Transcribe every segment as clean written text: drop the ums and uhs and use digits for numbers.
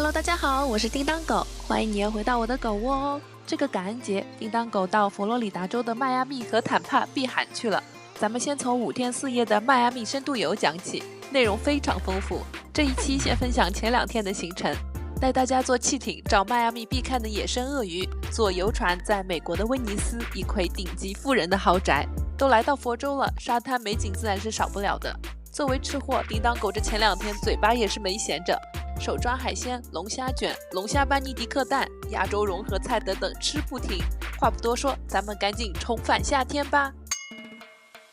Hello， 大家好，我是叮当狗，欢迎你又回到我的狗窝哦。这个感恩节，叮当狗到佛罗里达州的迈阿密和坦帕避寒去了。咱们先从5天4夜的迈阿密深度游讲起，内容非常丰富。这一期先分享前2天的行程，带大家坐汽艇找迈阿密必看的野生鳄鱼，坐游船在美国的威尼斯一窥顶级富人的豪宅。都来到佛州了，沙滩美景自然是少不了的。作为吃货，叮当狗这前2天嘴巴也是没闲着，手抓海鲜、龙虾卷、龙虾班尼迪克蛋、亚洲融合菜等等吃不停。话不多说，咱们赶紧重返夏天吧。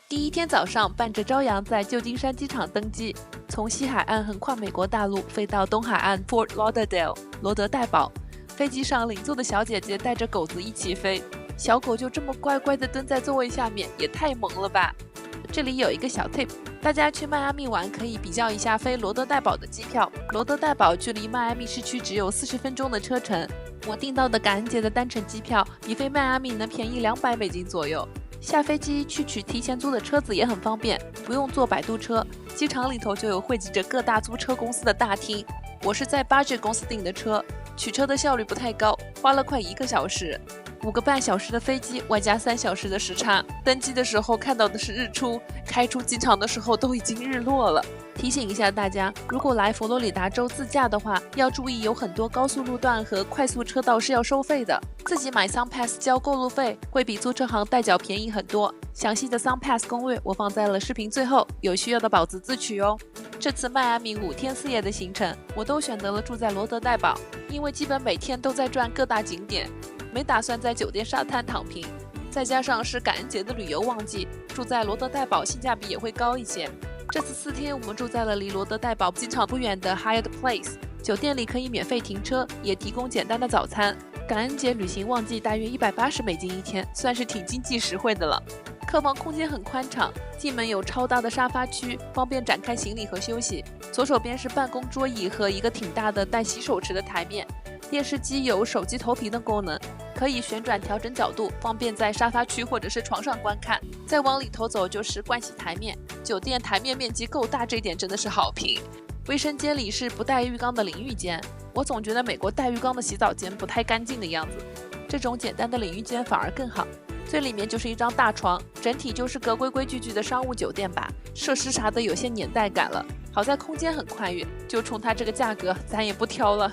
第1天早上，伴着朝阳在旧金山机场登机，从西海岸横跨美国大陆飞到东海岸 Fort Lauderdale 罗德代堡。飞机上领座的小姐姐带着狗子一起飞，小狗就这么乖乖地蹲在座位下面，也太萌了吧。这里有一个小 tip， 大家去迈阿密玩可以比较一下飞罗德代堡的机票。罗德代堡距离迈阿密市区只有40分钟的车程，我订到的感恩节的单程机票比飞迈阿密能便宜$200左右。下飞机去取提前租的车子也很方便，不用坐摆渡车，机场里头就有汇集着各大租车公司的大厅。我是在Budget公司订的车，取车的效率不太高，花了快1个小时，5个半小时的飞机外加3小时的时差。登机的时候看到的是日出，开出机场的时候都已经日落了。提醒一下大家，如果来佛罗里达州自驾的话，要注意有很多高速路段和快速车道是要收费的，自己买 SunPass 交过路费会比租车行代缴便宜很多。详细的 SunPass 攻略我放在了视频最后，有需要的宝子自取哦。这次迈阿密5天4夜的行程，我都选择了住在罗德代堡，因为基本每天都在转各大景点，没打算在酒店沙滩躺平，再加上是感恩节的旅游旺季，住在罗德代堡性价比也会高一些。这次4天我们住在了离罗德代堡机场不远的 Hyatt Place， 酒店里可以免费停车，也提供简单的早餐。感恩节旅行旺季大约$180一天，算是挺经济实惠的了。客房空间很宽敞，进门有超大的沙发区，方便展开行李和休息。左手边是办公桌椅和一个挺大的带洗手池的台面，电视机有手机投屏的功能，可以旋转调整角度，方便在沙发区或者是床上观看。再往里头走就是盥洗台面，酒店台面面积够大，这点真的是好评。卫生间里是不带浴缸的淋浴间，我总觉得美国带浴缸的洗澡间不太干净的样子，这种简单的淋浴间反而更好。最里面就是一张大床，整体就是个规规矩矩的商务酒店吧，设施啥的有些年代感了。好在空间很宽裕，就冲它这个价格，咱也不挑了。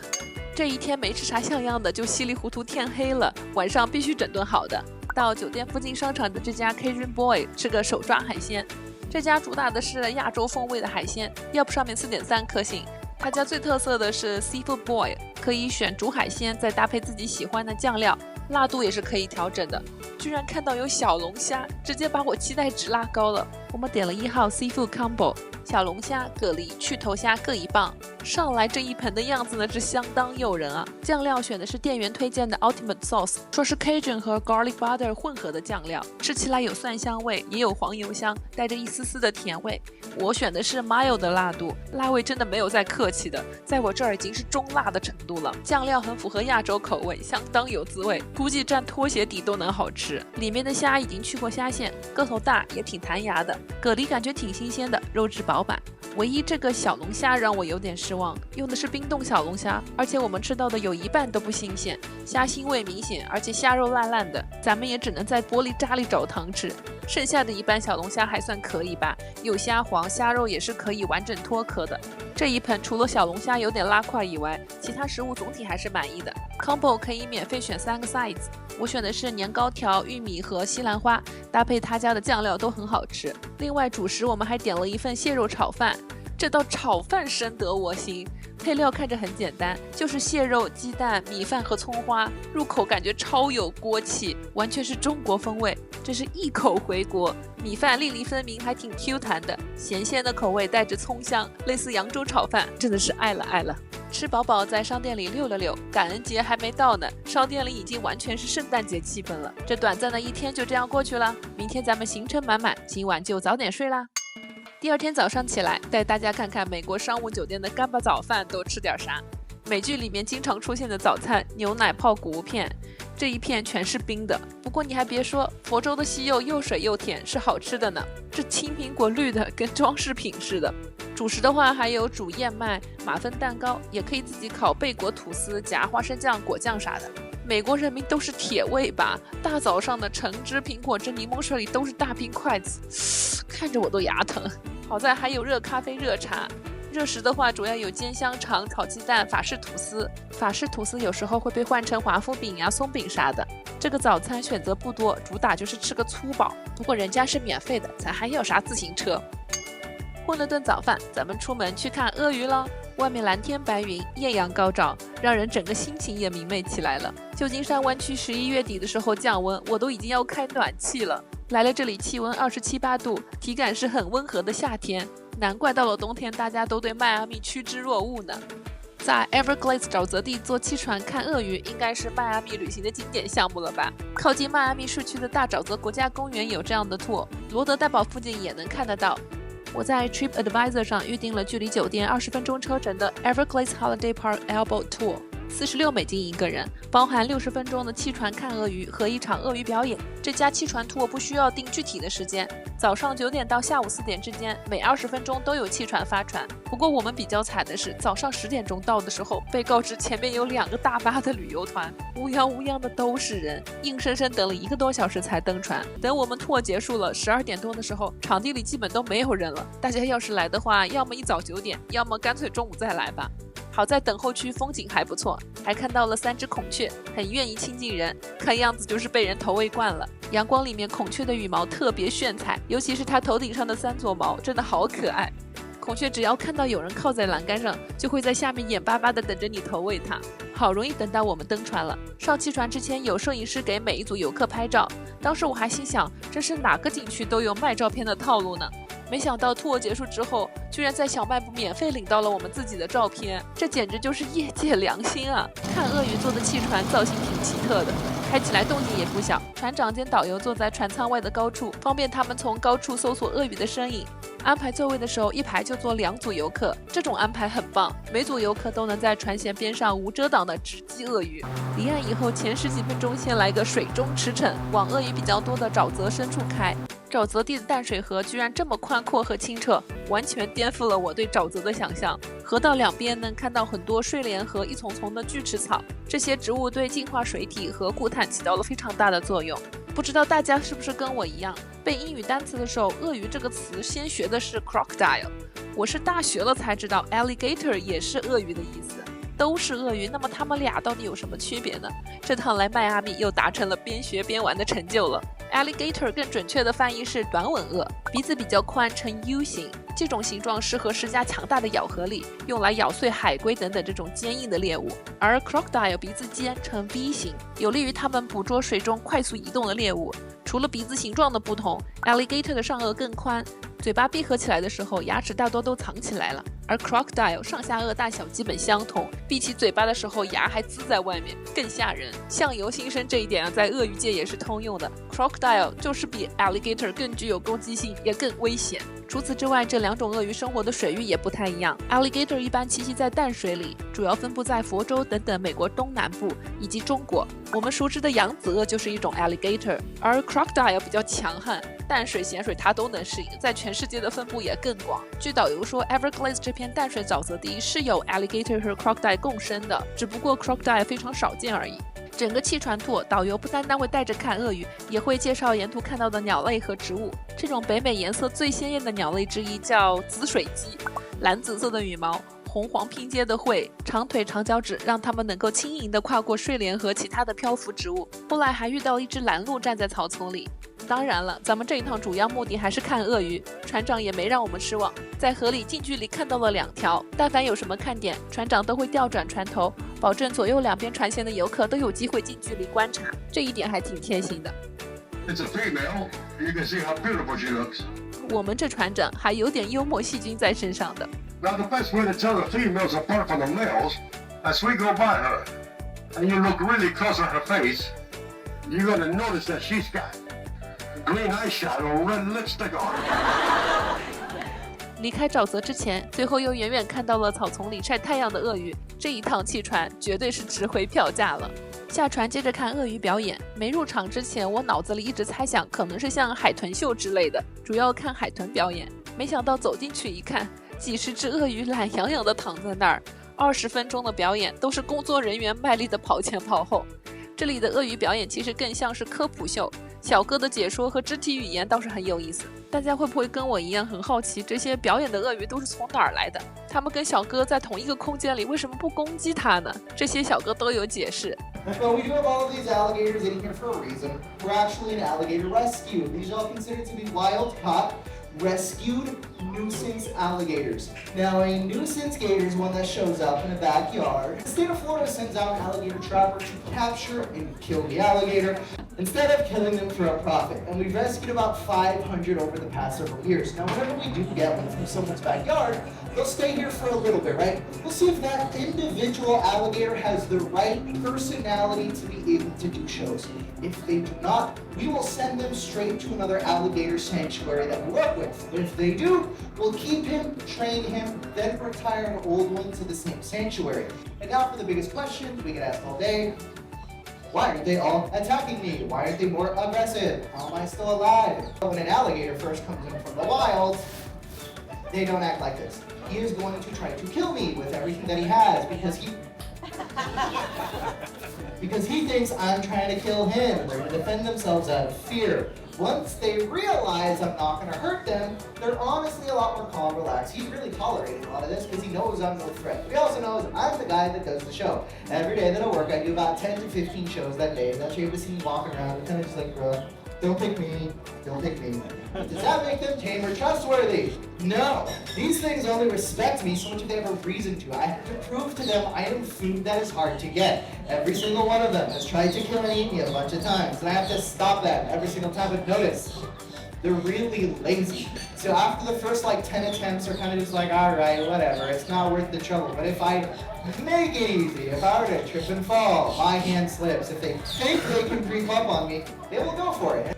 这1天没吃啥像样的，就稀里糊涂天黑了，晚上必须整顿好的。到酒店附近商场的这家 Cajun Boy 吃个手抓海鲜，这家主打的是亚洲风味的海鲜，Yelp上面4.3颗星。他家最特色的是 Seafood Boy， 可以选煮海鲜，再搭配自己喜欢的酱料，辣度也是可以调整的。居然看到有小龙虾，直接把我期待值拉高了。我们点了1号 Seafood Combo， 小龙虾、蛤蜊、去头虾各1磅。上来这一盆的样子呢是相当诱人啊！酱料选的是店员推荐的 Ultimate Sauce， 说是 Cajun 和 Garlic Butter 混合的酱料，吃起来有蒜香味，也有黄油香，带着一丝丝的甜味。我选的是 mild 的辣度，辣味真的没有再客气的，在我这儿已经是中辣的程度了。酱料很符合亚洲口味，相当有滋味，估计蘸拖鞋底都能好吃。里面的虾已经去过虾线，个头大，也挺弹牙的。蛤蜊感觉挺新鲜的，肉质饱满。唯一这个小龙虾让我有点失望，用的是冰冻小龙虾，而且我们吃到的有1半都不新鲜，虾腥味明显，而且虾肉烂烂的，咱们也只能在玻璃渣里找汤吃。剩下的1半小龙虾还算可以吧，有虾黄，虾肉也是可以完整脱壳的。这一盆除了小龙虾有点拉胯以外，其他食物总体还是满意的。Combo 可以免费选3个 sides， 我选的是年糕条、玉米和西兰花，搭配他家的酱料都很好吃。另外主食我们还点了一份蟹肉炒饭，这道炒饭深得我心。配料看着很简单，就是蟹肉、鸡蛋、米饭和葱花，入口感觉超有锅气，完全是中国风味，真是一口回国。米饭粒粒分明，还挺 Q 弹的，咸鲜的口味带着葱香，类似扬州炒饭，真的是爱了爱了。吃饱饱在商店里溜了溜，感恩节还没到呢，商店里已经完全是圣诞节气氛了。这短暂的1天就这样过去了，明天咱们行程满满，今晚就早点睡啦。第2天早上起来，带大家看看美国商务酒店的干巴早饭都吃点啥。美剧里面经常出现的早餐，牛奶泡谷物片，这一片全是冰的。不过你还别说，佛州的西柚又水又甜，是好吃的呢。这青苹果绿的跟装饰品似的。主食的话还有煮燕麦、马芬蛋糕，也可以自己烤贝果吐司夹花生酱、果酱啥的。美国人民都是铁胃吧，大早上的橙汁、苹果汁、柠檬水里都是大冰筷子，看着我都牙疼。好在还有热咖啡、热茶。热食的话主要有煎香肠、炒鸡蛋、法式吐司。法式吐司有时候会被换成华夫饼呀、松饼啥的。这个早餐选择不多，主打就是吃个粗饱。不过人家是免费的，咱还要啥自行车？混了顿早饭，咱们出门去看鳄鱼了。外面蓝天白云，艳阳高照，让人整个心情也明媚起来了。旧金山湾区11月底的时候降温，我都已经要开暖气了。来了这里气温27、8度，体感是很温和的夏天。难怪到了冬天，大家都对迈阿密趋之若鹜呢。在 Everglades 沼泽地坐汽船看鳄鱼，应该是迈阿密旅行的经典项目了吧？靠近迈阿密市区的大沼泽国家公园有这样的 tour， 罗德代堡附近也能看得到。我在 TripAdvisor 上预定了距离酒店20分钟车程的 Everglades Holiday Park Elbow Tour，46美金一个人，包含60分钟的汽船看鳄鱼和一场鳄鱼表演。这家汽船 tour 不需要定具体的时间，早上9点到下午4点之间，每20分钟都有汽船发船。不过我们比较惨的是，早上10点钟到的时候，被告知前面有2个大巴的旅游团，乌泱乌泱的都是人，硬生生等了1个多小时才登船。等我们 tour 结束了，12点多的时候，场地里基本都没有人了。大家要是来的话，要么一早9点，要么干脆中午再来吧。好在等候区风景还不错，还看到了3只孔雀，很愿意亲近人，看样子就是被人投喂惯了。阳光里面孔雀的羽毛特别炫彩，尤其是它头顶上的3撮毛，真的好可爱。孔雀只要看到有人靠在栏杆上，就会在下面眼巴巴地等着你投喂它。好容易等到我们登船了，上汽船之前有摄影师给每一组游客拍照，当时我还心想，这是哪个景区都有卖照片的套路呢？没想到tour结束之后，居然在小卖部免费领到了我们自己的照片，这简直就是业界良心啊！看鳄鱼坐的汽船造型挺奇特的，开起来动静也不小。船长兼导游坐在船舱外的高处，方便他们从高处搜索鳄鱼的身影。安排座位的时候，一排就坐2组游客，这种安排很棒，每组游客都能在船舷边上无遮挡的直击鳄鱼。离岸以后前10几分钟先来个水中驰骋，往鳄鱼比较多的沼泽深处开。沼泽地的淡水河居然这么宽阔和清澈，完全颠覆了我对沼泽的想象。河道两边能看到很多睡莲和一丛丛的锯齿草，这些植物对净化水体和固碳起到了非常大的作用。不知道大家是不是跟我一样，背英语单词的时候，鳄鱼这个词先学的是 crocodile， 我是大学了才知道 alligator 也是鳄鱼的意思。都是鳄鱼，那么它们俩到底有什么区别呢？这趟来迈阿密又达成了边学边玩的成就了。Alligator 更准确的翻译是短吻鳄，鼻子比较宽，呈 U 型，这种形状适合施加强大的咬合力，用来咬碎海龟等等这种坚硬的猎物。而 Crocodile 鼻子尖，呈 V 型，有利于它们捕捉水中快速移动的猎物。除了鼻子形状的不同 ，Alligator 的上颚更宽，嘴巴闭合起来的时候，牙齿大多都藏起来了。而 Crocodile 上下颚大小基本相同，闭起嘴巴的时候牙还呲在外面，更吓人。相由心生这一点在鳄鱼界也是通用的。Crocodile 就是比 Alligator 更具有攻击性，也更危险。除此之外，这2种鳄鱼生活的水域也不太一样。Alligator 一般栖息在淡水里，主要分布在佛州等等美国东南部以及中国。我们熟知的扬子鳄就是一种 Alligator， 而 Crocodile 比较强悍，淡水、咸水它都能适应，在全世界的分布也更广。据导游说 ，Everglades 这片淡水沼泽地是有 Alligator 和 Crocodile 共生的，只不过 Crocodile 非常少见而已。整个汽船tour，导游不单单会带着看鳄鱼，也会介绍沿途看到的鸟类和植物。这种北美颜色最鲜艳的鸟类之一叫紫水鸡，蓝紫色的羽毛，红黄拼接的喙，长腿长脚趾，让它们能够轻盈地跨过睡莲和其他的漂浮植物。后来还遇到一只蓝鹭站在草丛里。当然了，咱们这一趟主要目的还是看鳄鱼，船长也没让我们失望，在河里近距离看到了2条。但凡有什么看点，船长都会调转船头，保证左右两边船舷的游客都有机会近距离观察，这一点还挺贴心的。It's a female. You can see how beautiful she looks. 我们这船长还有点幽默细菌在身上的。Now the best way to tell the females apart from the males, as we go by her, and you look really close at her face, you're gonna notice that she's got green eyeshadow, red lipstick on. 离开沼泽之前，最后又远远看到了草丛里晒太阳的鳄鱼，这一趟汽船绝对是值回票价了。下船接着看鳄鱼表演，没入场之前，我脑子里一直猜想可能是像海豚秀之类的，主要看海豚表演。没想到走进去一看，几十只鳄鱼懒洋洋地躺在那儿，20分钟的表演都是工作人员卖力的跑前跑后。这里的鳄鱼表演其实更像是科普秀，小哥的解说和肢体语言倒是很有意思。大家会不会跟我一样很好奇，这些表演的鳄鱼都是从哪儿来的？他们跟小哥在同一个空间里，为什么不攻击他呢？这些小哥都有解释。Well, we do have all of these alligators in here for a reason. We're actually an alligator rescue. These are all considered to be wild-caught, rescued nuisance alligators. Now, a nuisance gator is one that shows up in a backyard. The state of Florida sends out an alligator trapper to capture and kill the alligator instead of killing them for a profit. And we've rescued about 500 over the past several years. Now, whenever we do get one from someone's backyard, they'll stay here for a little bit, right? We'll see if that individual alligator has the right personality to be able to do shows. If they do not, we will send them straight to another alligator sanctuary that we work with. But if they do, we'll keep him, train him, then retire an old one to the same sanctuary. And now for the biggest question we get asked all day. Why aren't they all attacking me? Why aren't they more aggressive? How am I still alive? When an alligator first comes in from the wild, they don't act like this. He is going to try to kill me with everything that he has because he thinks I'm trying to kill him. They're going to defend themselves out of fear. Once they realize I'm not going to hurt them, they're honestly a lot more calm, relaxed. He's really tolerating a lot of this because he knows I'm no threat. But he also knows I'm the guy that does the show. Every day that I work, I do about 10 to 15 shows that day. That's you able to see me walking around, kind of just like, bro, don't pick me, don't pick me. Does that make them tame or trustworthy? No. These things only respect me so much if they have a reason to. I have to prove to them I am food that is hard to get. Every single one of them has tried to kill and eat me a bunch of times, and I have to stop that every single time. But notice, they're really lazy. So after the first 10 attempts, they're kind of just like, all right, whatever, it's not worth the trouble. But if I make it easy, if I were to trip and fall, my hand slips, if they think they can creep up on me, they will go for it.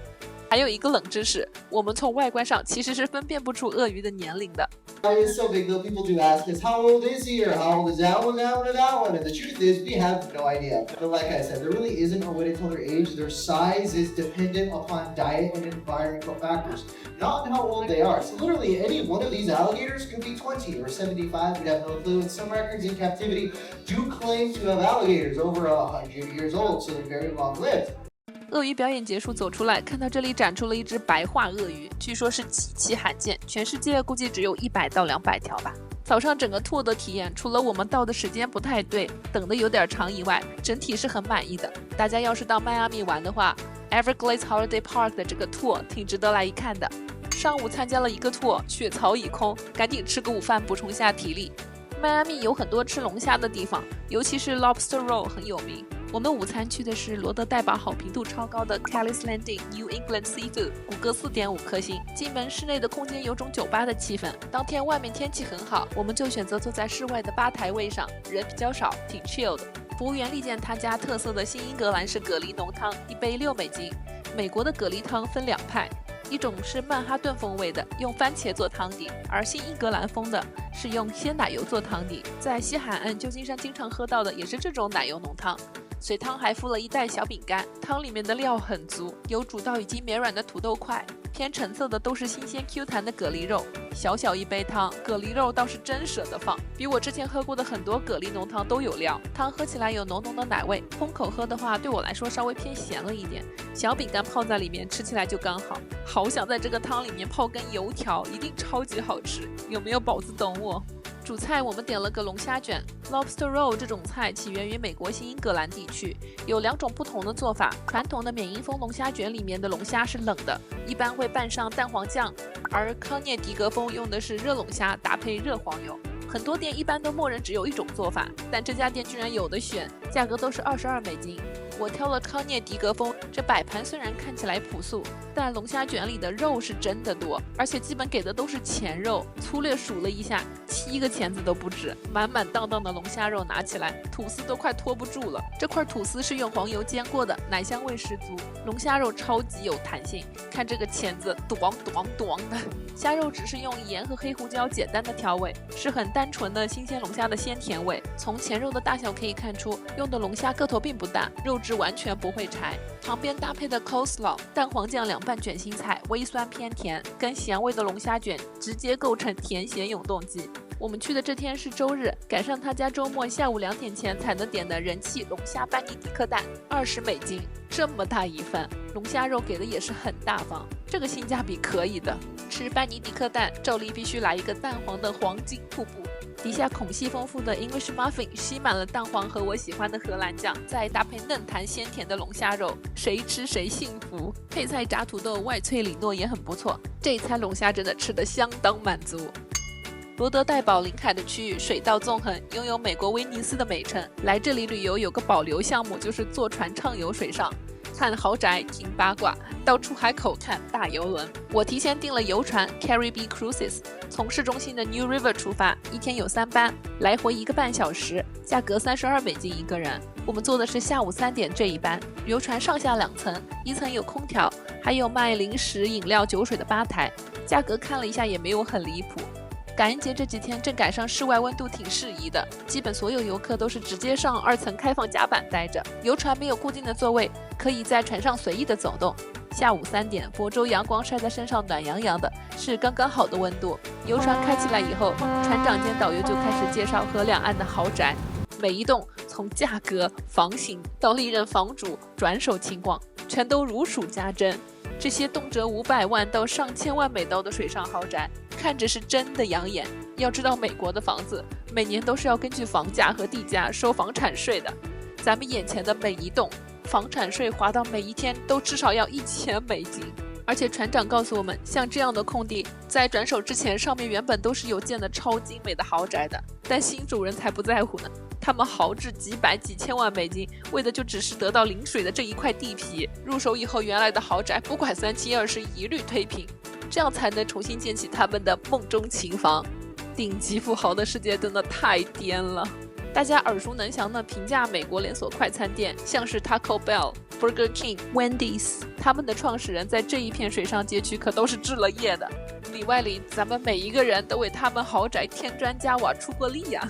还有一个冷知识，我们从外观上其实是分辨不出鳄鱼的年龄的。It's so big though, people do ask us, how old is he or how old is that one, that one, or that one? And the truth is, we have no idea. But like I said, there really isn't a way to tell their age. Their size is dependent upon diet and environmental factors, not on how old they are. So literally, any one of these alligators could be 20 or 75, we'd have no clue. And some records in captivity do claim to have alligators over 100 years old, so they're very long-lived. 鳄鱼表演结束走出来，看到这里展出了一只白化鳄鱼，据说是极其罕见，全世界估计只有100到200条吧。早上整个 tour 的体验，除了我们到的时间不太对，等的有点长以外，整体是很满意的。大家要是到迈阿密玩的话 ，Everglades Holiday Park 的这个 tour 挺值得来一看的。上午参加了一个 tour， 血槽已空，赶紧吃个午饭补充下体力。迈阿密有很多吃龙虾的地方，尤其是 Lobster Roll 很有名。我们午餐去的是罗德代堡好评度超高的 Kelly's Landing New England Seafood， 谷歌4.5颗星。进门室内的空间有种酒吧的气氛。当天外面天气很好，我们就选择坐在室外的吧台位上，人比较少，挺 chill 的。服务员力荐他家特色的新英格兰式蛤蜊浓汤，一杯6美金。美国的蛤蜊汤分2派。一种是曼哈顿风味的，用番茄做汤底，而新英格兰风的是用鲜奶油做汤底。在西海岸旧金山经常喝到的也是这种奶油浓汤。随汤还附了一袋小饼干，汤里面的料很足，有煮到已经绵软的土豆块，偏橙色的都是新鲜 Q 弹的蛤蜊肉。小小一杯汤，蛤蜊肉倒是真舍得放，比我之前喝过的很多蛤蜊浓汤都有料。汤喝起来有浓浓的奶味，空口喝的话对我来说稍微偏咸了一点。小饼干泡在里面，吃起来就刚好。好想在这个汤里面泡根油条，一定超级好吃。有没有宝子懂我？主菜我们点了个龙虾卷 ，Lobster Roll 这种菜起源于美国新英格兰地区，有2种不同的做法。传统的缅因风龙虾卷里面的龙虾是冷的，一般会拌上蛋黄酱，而康涅狄格风用的是热龙虾搭配热黄油。很多店一般都默认只有一种做法，但这家店居然有的选，价格都是22美金。我挑了康涅狄格风，这摆盘虽然看起来朴素，但龙虾卷里的肉是真的多，而且基本给的都是前肉。粗略数了一下， 7个钳子都不止，满满当当的龙虾肉拿起来，吐司都快拖不住了。这块吐司是用黄油煎过的，奶香味十足，龙虾肉超级有弹性。看这个钳子，咚咚咚的。虾肉只是用盐和黑胡椒简单的调味，是很单纯的新鲜龙虾的鲜甜味。从钳肉的大小可以看出，用的龙虾个头并不大，肉质完全不会柴。旁边搭配的 coleslaw 蛋黄酱凉拌卷心菜，微酸偏甜，跟咸味的龙虾卷直接构成甜咸永动机。我们去的这天是周日，赶上他家周末下午2点前才能点的人气龙虾班尼迪克蛋，20美金，这么大一份，龙虾肉给的也是很大方，这个性价比可以的。吃班尼迪克蛋，照例必须来一个蛋黄的黄金瀑布，底下孔隙丰富的 English muffin 吸满了蛋黄和我喜欢的荷兰酱，再搭配嫩弹鲜甜的龙虾肉，谁吃谁幸福。配菜炸土豆外脆里糯也很不错，这一餐龙虾真的吃得相当满足。罗德代堡临海的区域水道纵横，拥有美国威尼斯的美称。来这里旅游有个保留项目，就是坐船畅游水上，看豪宅，听八卦，到出海口看大游轮。我提前订了游船 Caribbean Cruises， 从市中心的 New River 出发，一天有3班，来回1个半小时，价格32美金一个人。我们坐的是下午3点这一班。游船上下2层，一层有空调，还有卖零食、饮料、酒水的吧台，价格看了一下也没有很离谱。感恩节这几天正赶上室外温度挺适宜的，基本所有游客都是直接上2层开放甲板待着。游船没有固定的座位，可以在船上随意的走动。下午3点，佛州阳光晒在身上暖洋洋的，是刚刚好的温度。游船开起来以后，船长兼导游就开始介绍河两岸的豪宅，每一栋从价格、房型到历任房主转手情况，全都如数家珍。这些动辄500万到上千万美刀的水上豪宅，看着是真的养眼。要知道美国的房子每年都是要根据房价和地价收房产税的，咱们眼前的每一栋房产税划到每一天都至少要1000美金。而且船长告诉我们，像这样的空地在转手之前，上面原本都是有建的超精美的豪宅的，但新主人才不在乎呢，他们豪掷几百几千万美金，为的就只是得到临水的这一块地皮。入手以后，原来的豪宅不管3七2十一，一律推平，这样才能重新建起他们的梦中情房。顶级富豪的世界真的太颠了。大家耳熟能详的平价美国连锁快餐店，像是 Taco Bell、Burger King、Wendy's， 他们的创始人在这一片水上街区可都是置了业的，里外里咱们每一个人都为他们豪宅添砖加瓦出过力呀。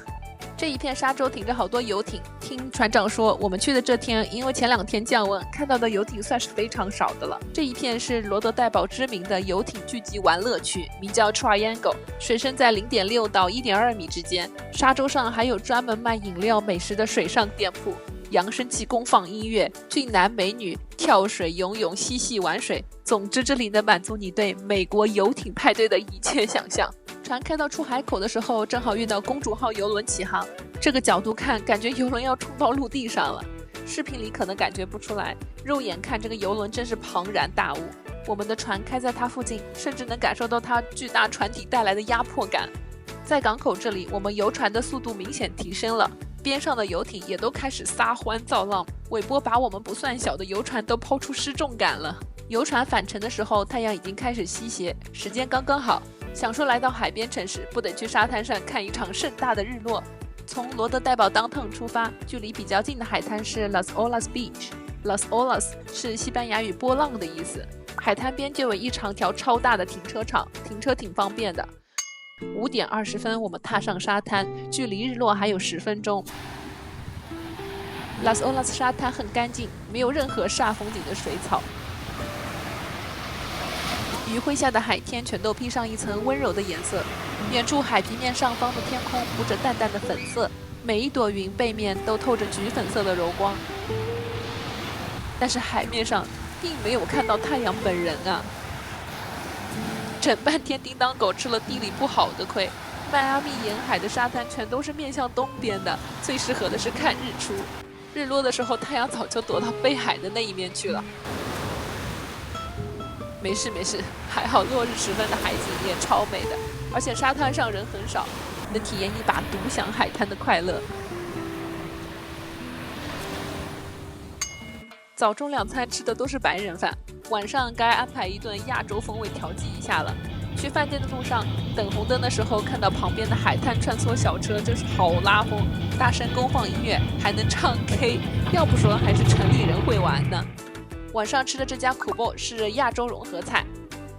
这一片沙洲停着好多游艇，听船长说，我们去的这天，因为前2天降温，看到的游艇算是非常少的了。这一片是罗德代堡知名的游艇聚集玩乐区，名叫 Triangle， 水深在 0.6 到 1.2 米之间。沙洲上还有专门卖饮料美食的水上店铺，扬声器公放音乐，俊男美女跳水、游泳、嬉戏玩水，总之这里能满足你对美国游艇派对的一切想象。船开到出海口的时候，正好遇到公主号邮轮起航，这个角度看，感觉邮轮要冲到陆地上了。视频里可能感觉不出来，肉眼看这个邮轮真是庞然大物。我们的船开在它附近，甚至能感受到它巨大船体带来的压迫感。在港口这里，我们游船的速度明显提升了，边上的游艇也都开始撒欢造浪，尾波把我们不算小的游船都抛出失重感了。游船返程的时候，太阳已经开始西斜，时间刚刚好。想说来到海边城市，不得去沙滩上看一场盛大的日落。从罗德代堡 downtown 出发，距离比较近的海滩是 Las Olas Beach。Las Olas 是西班牙语波浪的意思。海滩边就有一长条超大的停车场，停车挺方便的。5点20分，我们踏上沙滩，距离日落还有10分钟。Las Olas 沙滩很干净，没有任何煞风景的水草。余晖下的海天全都披上一层温柔的颜色，远处海平面上方的天空铺着淡淡的粉色，每一朵云背面都透着橘粉色的柔光。但是海面上并没有看到太阳本人啊！整半天叮当狗吃了地理不好的亏。迈阿密沿海的沙滩全都是面向东边的，最适合的是看日出。日落的时候，太阳早就躲到背海的那一面去了。没事没事，还好落日时分的海景也超美的，而且沙滩上人很少，能体验一把独享海滩的快乐。早中2餐吃的都是白人饭，晚上该安排一顿亚洲风味调剂一下了。去饭店的路上，等红灯的时候看到旁边的海滩穿梭小车，真是好拉风，大声公放音乐，还能唱 K， 要不说还是城里人会玩呢。晚上吃的这家苦爆是亚洲融合菜，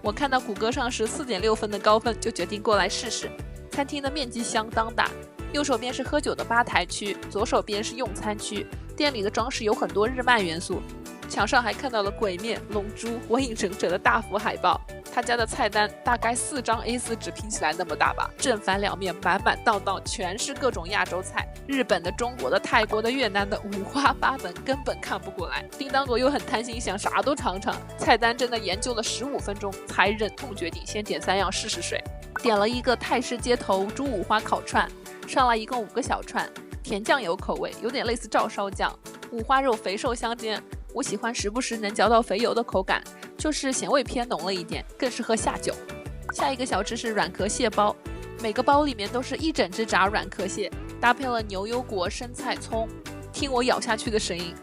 我看到谷歌上是4.6分的高分，就决定过来试试。餐厅的面积相当大，右手边是喝酒的吧台区，左手边是用餐区。店里的装饰有很多日漫元素，墙上还看到了鬼面、龙珠、火影忍者的大幅海报。他家的菜单大概4张 A4 纸拼起来那么大吧，正反两面满满当当全是各种亚洲菜，日本的、中国的、泰国的、越南的，五花八门，根本看不过来。叮当狗又很贪心，想啥都尝尝，菜单真的研究了15分钟，才忍痛决定先点3样试试水。点了一个泰式街头猪五花烤串，上来一共5个小串，甜酱油口味，有点类似照烧酱，五花肉肥瘦相间。我喜欢时不时能嚼到肥油的口感，就是咸味偏浓了一点，更适合下酒。下一个小吃是软壳蟹包，每个包里面都是一整只炸软壳蟹，搭配了牛油果、生菜、葱。听我咬下去的声音，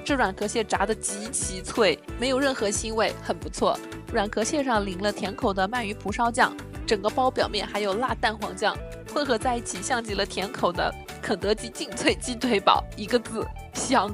这软壳蟹炸得极其脆，没有任何腥味，很不错。软壳蟹上淋了甜口的鳗鱼蒲烧酱，整个包表面还有辣蛋黄酱，混合在一起像极了甜口的肯德基劲脆鸡腿堡，一个字香。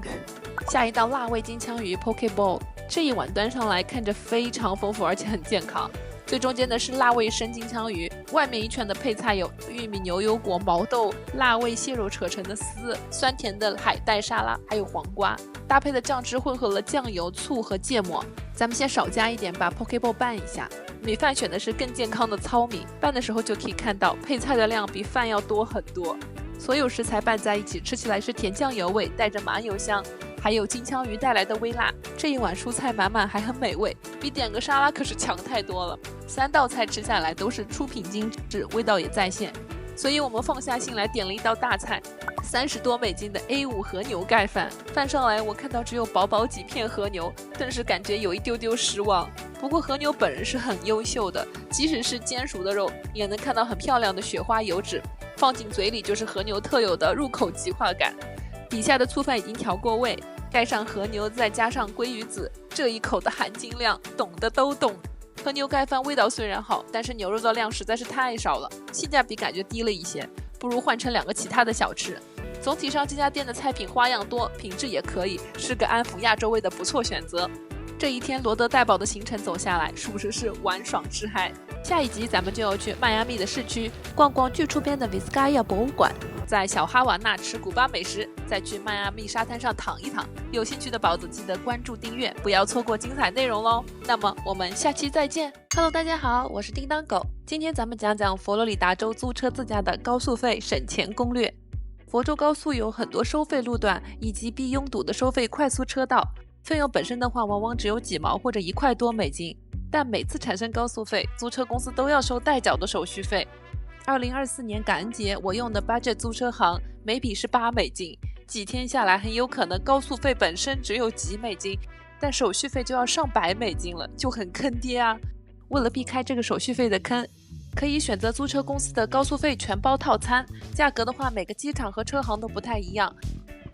下一道辣味金枪鱼 Poke Bowl， 这一碗端上来看着非常丰富而且很健康。最中间的是辣味生金枪鱼，外面一圈的配菜有玉米、牛油果、毛豆、辣味蟹肉扯成的丝、酸甜的海带沙拉，还有黄瓜。搭配的酱汁混合了酱油、醋和芥末。咱们先少加一点，把 Poke Bowl 拌一下。米饭选的是更健康的糙米，拌的时候就可以看到配菜的量比饭要多很多。所有食材拌在一起，吃起来是甜酱油味，带着麻油香，还有金枪鱼带来的微辣。这一碗蔬菜满满，还很美味，比点个沙拉可是强太多了。3道菜吃下来都是出品精致，味道也在线，所以我们放下心来点了一道大菜，30多美金的 A5 和牛盖饭。饭上来我看到只有薄薄几片和牛，顿时感觉有一丢丢失望。不过和牛本人是很优秀的，即使是煎熟的肉，也能看到很漂亮的雪花油脂，放进嘴里就是和牛特有的入口即化感。底下的醋饭已经调过味，盖上和牛，再加上鲑鱼子，这一口的含金量，懂的都懂。和牛盖饭味道虽然好，但是牛肉的量实在是太少了，性价比感觉低了一些，不如换成2个其他的小吃。总体上这家店的菜品花样多，品质也可以，是个安抚亚洲味的不错选择。这一天罗德代堡的行程走下来，属实是玩爽吃嗨。下一集咱们就要去迈阿密的市区逛逛剧出边的 Vizcaya 博物馆，在小哈瓦那吃古巴美食，再去迈阿密沙滩上躺一躺。有兴趣的宝子记得关注订阅，不要错过精彩内容喽。那么我们下期再见。Hello， 大家好，我是叮当狗。今天咱们讲讲佛罗里达州租车自驾的高速费省钱攻略。佛州高速有很多收费路段以及必拥堵的收费快速车道，费用本身的话往往只有几毛或者1块多美金，但每次产生高速费，租车公司都要收代缴的手续费。2024年感恩节我用的 budget 租车行每笔是8美金，几天下来很有可能高速费本身只有几美金，但手续费就要上100美金了，就很坑爹啊。为了避开这个手续费的坑，可以选择租车公司的高速费全包套餐，价格的话每个机场和车行都不太一样。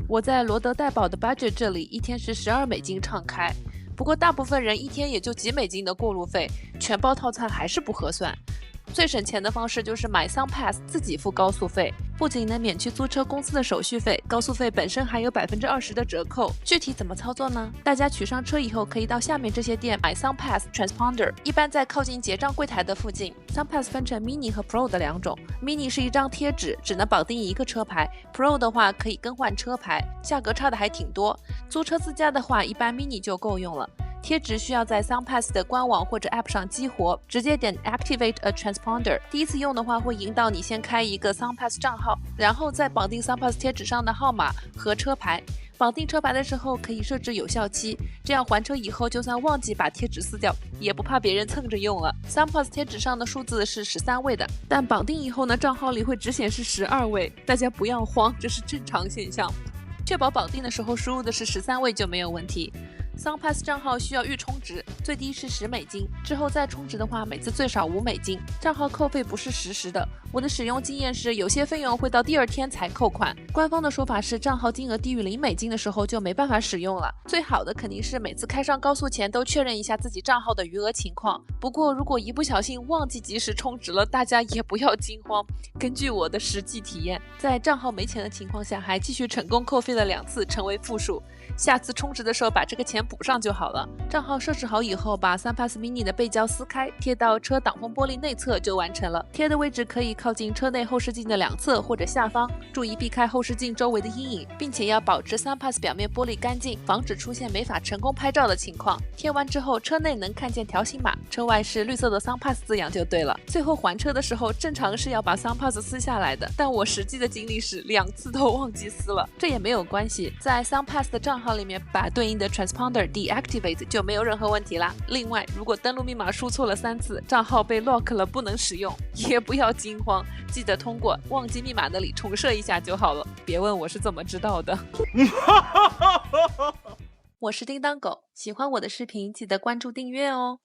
我在罗德代堡的 budget 这里一天是12美金畅开，不过大部分人一天也就几美金的过路费，全包套餐还是不合算。最省钱的方式就是买 SunPass 自己付高速费，不仅能免去租车公司的手续费，高速费本身还有20%的折扣。具体怎么操作呢？大家取上车以后可以到下面这些店买 SunPass Transponder， 一般在靠近结账柜台的附近。SunPass 分成 Mini 和 Pro 的2种， Mini 是一张贴纸，只能绑定1个车牌， Pro 的话可以更换车牌，价格差的还挺多。租车自驾的话，一般 Mini 就够用了。贴纸需要在 SunPass 的官网或者 App 上激活，直接点 Activate a Transponder。第一次用的话，会引导你先开一个 SunPass 账号，然后再绑定 SunPass 贴纸上的号码和车牌。绑定车牌的时候可以设置有效期，这样还车以后就算忘记把贴纸撕掉，也不怕别人蹭着用了。SunPass 贴纸上的数字是13位的，但绑定以后呢，账号里会只显示12位，大家不要慌，这是正常现象。确保绑定的时候输入的是13位就没有问题。SunPass 账号需要预充值，最低是10美金，之后再充值的话，每次最少5美金。账号扣费不是实时的，我的使用经验是有些费用会到第2天才扣款。官方的说法是账号金额低于0美金的时候就没办法使用了。最好的肯定是每次开上高速前都确认一下自己账号的余额情况。不过如果一不小心忘记及时充值了，大家也不要惊慌。根据我的实际体验，在账号没钱的情况下还继续成功扣费了2次，成为负数。下次充值的时候把这个钱补上就好了。账号设置好以后，把 SunPass Mini 的背胶撕开，贴到车挡风玻璃内侧就完成了。贴的位置可以靠近车内后视镜的2侧或者下方，注意避开后视镜周围的阴影，并且要保持 SunPass 表面玻璃干净，防止出现没法成功拍照的情况。贴完之后，车内能看见条形码，车外是绿色的 SunPass 字样就对了。最后还车的时候，正常是要把 SunPass 撕下来的，但我实际的经历是2次都忘记撕了。这也没有关系，在 SunPass 的账号里面把对应的 transponder deactivate 就没有任何问题啦。另外，如果登录密码输错了3次，账号被 lock 了不能使用，也不要惊慌，记得通过忘记密码那里重设一下就好了。别问我是怎么知道的。我是叮当狗，喜欢我的视频记得关注订阅哦。